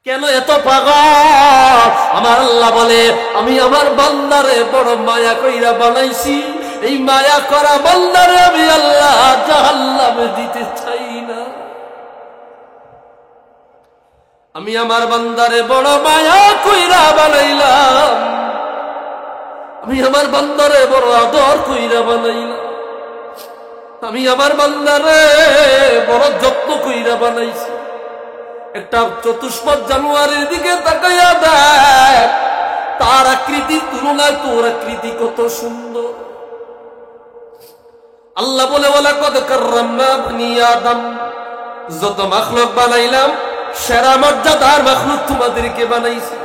কেন এত পাগল? আমার আল্লাহ বলে, আমি আমার বান্দারে বড় মায়া কইরা বানাইছি। এই মায়া করা বান্দারে আমি আল্লাহ জাহান্নামে দিতে চাই না। আমি আমার বান্দারে বড় মায়া কইরা বানাইলাম, আমি আমার বান্দারে বড় আদর কইরা বানাইলাম, আমি আমার বান্দারে বড় যত্ন কইরা বানাইছি। একটা চতুষ্পদ জানুয়ারির দিকে তাকাইয়া দেখ, তার আকৃতির তুলনায় তোর আকৃতি কত সুন্দর। আল্লাহ বলে, ওয়ালাকাদ কাররামনা বনি আদম, যত মাখলুক বানাইলাম সেরা মর্যাদার মাখলুক তোমাদেরকে বানাইছি।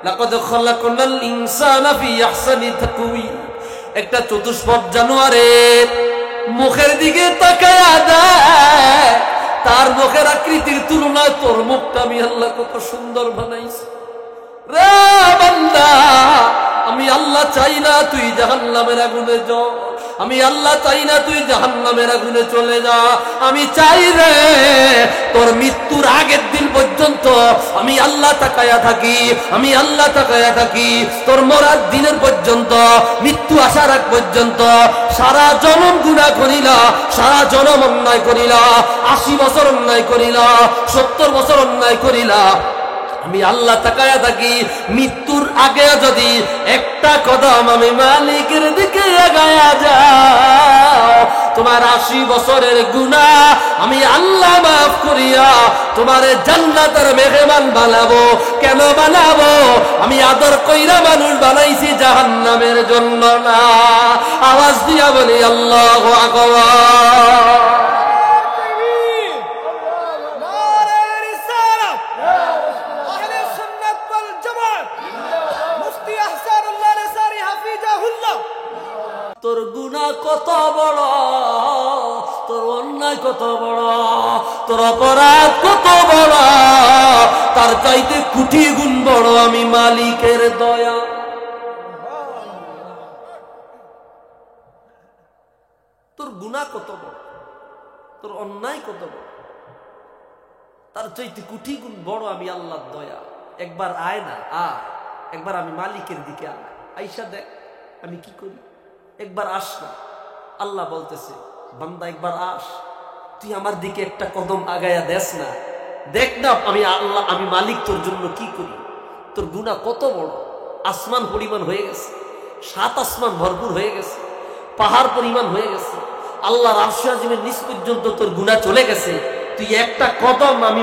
লাকাদ খালাকনাল ইনসানা ফি আহসানি তাকওয়িম। একটা চতুষ্পদ জানুয়ারের মুখের দিকে তাকাইয়া দেখ, তার মুখের আকৃতির তুলনায় তোর মুখটা আমি আল্লাহ কত সুন্দর বানাইছি। রে বান্দা, আমি আল্লাহ চাই না তুই জাহান্নামের আগুনে জ্বল, আমি আল্লাহ চাই না তুই জাহান্নামের আগুনে চলে যা। আমি চাই রে তোর মৃত্যুর আগের দিন পর্যন্ত আমি আল্লাহ তাকায়া থাকি, আমি আল্লাহ তাকায়া থাকি। তোর মরার দিনের পর্যন্ত, মৃত্যু আসার আগ পর্যন্ত সারা জনম গুনাহ করিলা, সারা জনম অন্যায় করিলা, 80 বছর অন্যায় করিলা, 70 বছর অন্যায় করিলা, আমি আল্লাহ তাকায়া থাকি। মৃত্যুর আগে যদি একটা কদম আমি মালিকের দিকে আগায়া যাও, তোমার 80 বছরের গুনাহ আমি আল্লাহ মাফ করিয়া তোমার জান্নাতের মেহমান বানাবো। কেন বানাবো? আমি আদর কইরা মানুষ বানাইছি জাহান্নামের জন্য না। আওয়াজ দিয়া বলি আল্লাহু আকবার। তোর গুনাহ কত বড়, তোর অন্যায় কত বড়, তোর অপরাধ কত বড়, তার চাইতে কোটি গুণ বড় আমি মালিকের দয়া। তোর গুনাহ কত বড়, তোর অন্যায় কত বড়, তার চাইতে কোটি গুণ বড় আমি আল্লাহর দয়া। একবার আয় না, একবার আমি মালিকের দিকে আইসা দেখ আমি কি করি। একবার আস না। আল্লাহ বলতেছে, বান্দা একবার আস, তুই আমার দিকে একটা কদম আগায়া দেস না, দেখ না আমি আল্লাহ, আমি মালিক তোর জন্য কি করি। তোর গুনাহ কত বড়, আসমান পরিমাণ হয়ে গেছে, 7 আসমান ভরপুর হয়ে গেছে, পাহাড় পরিমাণ হয়ে গেছে, আল্লাহর আরশ আজিমের নিচ পর্যন্ত তোর গুনাহ চলে গেছে। তুই একটা কদম আমি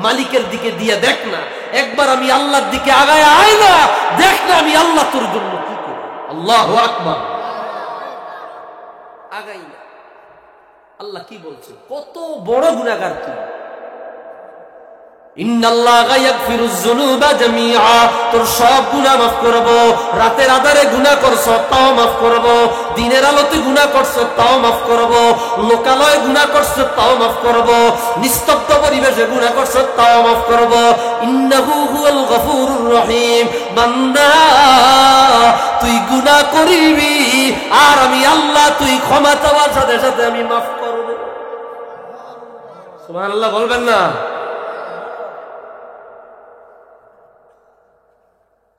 মালিকের দিকে দিয়ে দেখ না, একবার আমি আল্লাহর দিকে আগায়া আয় না, দেখ না আমি আল্লাহ তোর জন্য কি করি। আল্লাহু আকবার। আগাই না। আল্লাহ কি বলছে? কত বড় গুনাহগার তুই। ইন্নাল্লাহা ইয়াগফিরুয যুনুবা জামিআ। তোর সব গুনাহ মাফ করব। রাতের আধারে গুনাহ করছ তাও মাফ করব, দিনের আলোতে গুনাহ করছ তাও মাফ করব, লোকালয়ে গুনাহ করছ তাও মাফ করব, নিস্তব্ধ পরিবেশে গুনাহ করছ তাও মাফ করব। ইন্নাহু হুয়াল গফুরুর রহিম। বান্দা, তুই গুনাহ করিবি আর আমি আল্লাহ তুই ক্ষমা চাওয়ার সাথে সাথে আমি মাফ করব। সুবহানাল্লাহ বলবেন না?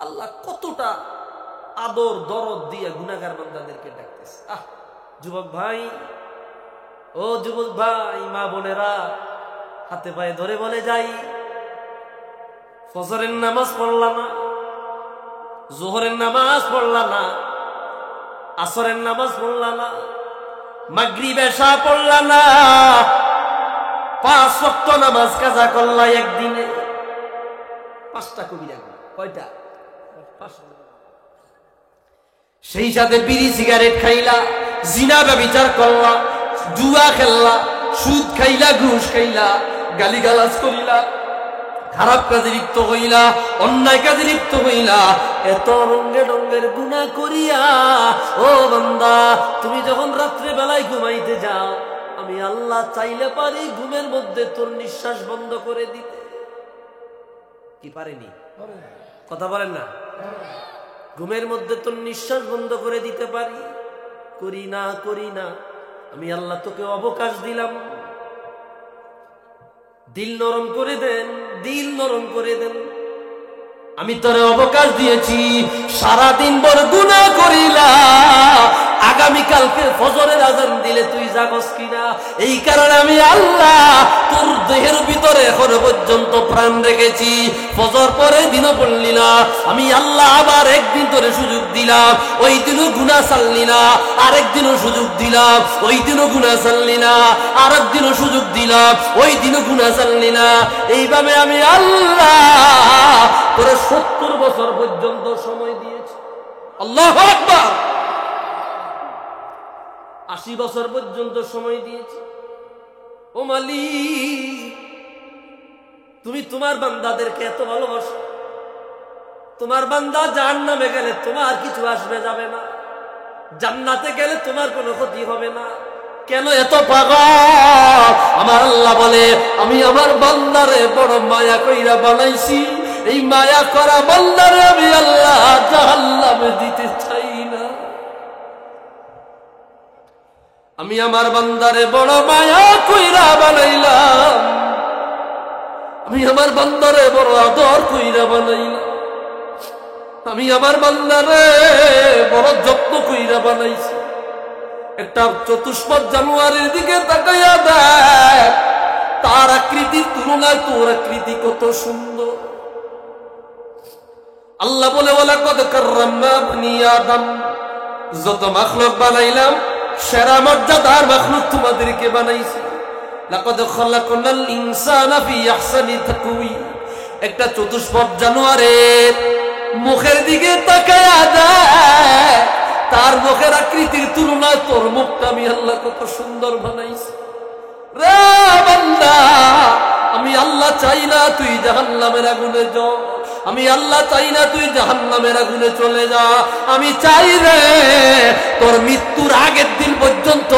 আল্লাহ কতটা আদর দরদ দিয়ে গুনাহগার বান্দাদেরকে ডাকতেছে। যুবক ভাই, ও যুবক ভাই, মা বোনেরা, হাতে পায়ে ধরে বলে যাই, ফজরের নামাজ পড়লা না, যোহরের নামাজ পড়লা না, আসরের নামাজ পড়লা না, মাগরিব এশা পড়লা না, 5 ওয়াক্ত নামাজ কাজা করলা একদিনে। 5টা কবিরা গুনাহ। কয়টা? সেই সাথে বিড়ি সিগারেট খাইলা, জিনা ব্যভিচার করলা, জুয়া খেললা, সুদ খাইলা, ঘুষ খাইলা, গালিগালাজ করিলা, খারাপ কাজে লিপ্ত হইলা, অন্যায় কাজে লিপ্ত হইলা, এত রঙে রঙের গুনাহ করিয়া ও বান্দা, তুমি যখন রাত্রে বেলায় ঘুমাইতে যাও, আমি আল্লাহ চাইলে পারি ঘুমের মধ্যে তোর নিঃশ্বাস বন্ধ করে দিতে। কি পারেনি? কথা বলেন না? ঘুমের মধ্যে তোর নিঃশ্বাস বন্ধ করে দিতে পারি। করি না, করি না। আমি আল্লাহ তোকে অবকাশ দিলাম। দিল নরম করে দেন, দিল নরম করে দেন। আমি তোরে অবকাশ দিয়েছি, সারাদিন বড় গুনাহ করিলা, আগামীকালকে ফজরের আজান দিলে তুই জাগস কিনা। এই কারণে আমি আল্লাহ তোর দেহের ভিতরে এখনো পর্যন্ত প্রাণ রেখেছি। ফজর পরে দিনও পড়লি না, আমি আল্লাহ আবার একদিন তোরে সুযোগ দিলাম, ওই দিনও গুনাহ ছাড়লি না। আরেকদিনও সুযোগ দিলাম, ওই দিনও গুনাহ ছাড়লি না। আরেকদিনও সুযোগ দিলাম, ওই দিনও গুনাহ ছাড়লি না। এইভাবে আমি আল্লাহ তোরে 70 বছর পর্যন্ত সময় দিয়েছি। আল্লাহু আকবার। 80 বছর পর্যন্ত সময় দিয়েছি। ও মালিক, তুমি তোমার বান্দাদেরকে এত ভালোবাসো, তোমার বান্দা জাহান্নামে গেলে তোমার কিছু আসবে যাবে না, জান্নাতে গেলে তোমার কোনো ক্ষতি হবে না। কেন এত পাগল? আমার আল্লাহ বলে, আমি আমার বান্দারে বড় মায়া কইরা বানাইছি। এই মায়া করা বান্দারে আমি আল্লাহ জাহান্নামে দিতে চাই না। আমি আমার বান্দারে বড় মায়া কইরা বানাইলাম, আমি আমার বান্দারে বড় আদর কইরা বানাইলাম, আমি আমার বান্দারে বড় যত্ন কইরা বানাইছি। একটা চতুষ্পদ জানুয়ারির দিকে তাকাইয়া দেখ, তার আকৃতির তুলনায় তোর আকৃতি কত সুন্দর। আল্লাহ বলে, ওয়ালাকাদ কাররামনা বনি আদম, যত মাখলুক বানাইলাম সেরা মর্যাদার মাখলুক তোমাদেরকে বানাইছি। লাকাদ খালাকনাল ইনসানা ফি আহসানি তাকওয়িম। একটা চতুষ্পদ জানোয়ারের মুখের দিকে তাকায়া দেখ, তার মুখের আকৃতির তুলনায় তোর মুখটা আমি আল্লাহ কত সুন্দর বানাইছি। রে বান্দা, আমি আল্লাহ চাই না তুই জাহান্নামের আগুনে জ্বল, আমি আল্লাহ চাই না তুই জাহান্নামের আগুনে চলে যা। আমি চাই রে তোর মৃত্যুর আগের দিন পর্যন্ত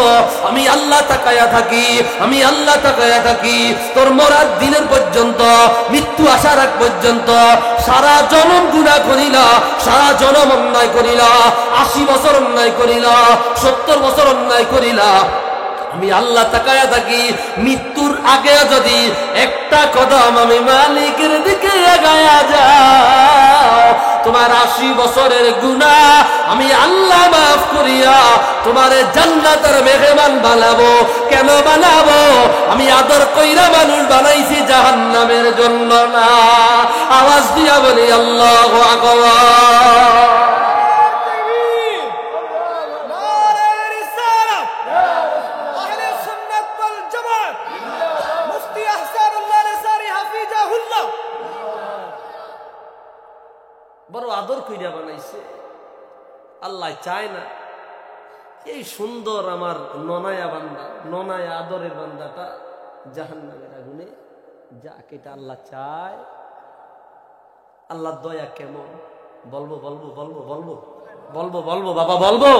আমি আল্লাহ তাকায়া থাকি, আমি আল্লাহ তাকায়া থাকি। তোর মরার দিনের পর্যন্ত, মৃত্যু আসার আগ পর্যন্ত সারা জনম গুনাহ করিলা, সারা জনম অন্যায় করিলা, 80 বছর অন্যায় করিলা, 70 বছর অন্যায় করিলা, আমি আল্লাহ তাকায়া থাকি। মৃত্যুর আগে যদি একটা কদম আমি মালিকের দিকে এগায়া যাও, তোমার 80 বছরের গুনাহ আমি আল্লাহ মাফ করিয়া তোমারে জান্নাতের মেহমান বানাবো। কেন বানাবো? আমি আদর কইরা মানুষ বানাইছি জাহান্নামের জন্য না। আওয়াজ দিয়া বলি আল্লাহু আকবার। বড় আদর কইরা বানাইছে। আল্লাহ চায় না এই সুন্দর আমার ননায়া বান্দা, ননায়া আদরের বান্দাটা জাহান্নামের আগুনে যাক। এটা আল্লাহ চায়। আল্লাহর দয়া কেমন বলবো, বলবো, বলবো, বলবো, বলবো, বলবো, বাবা বলবো।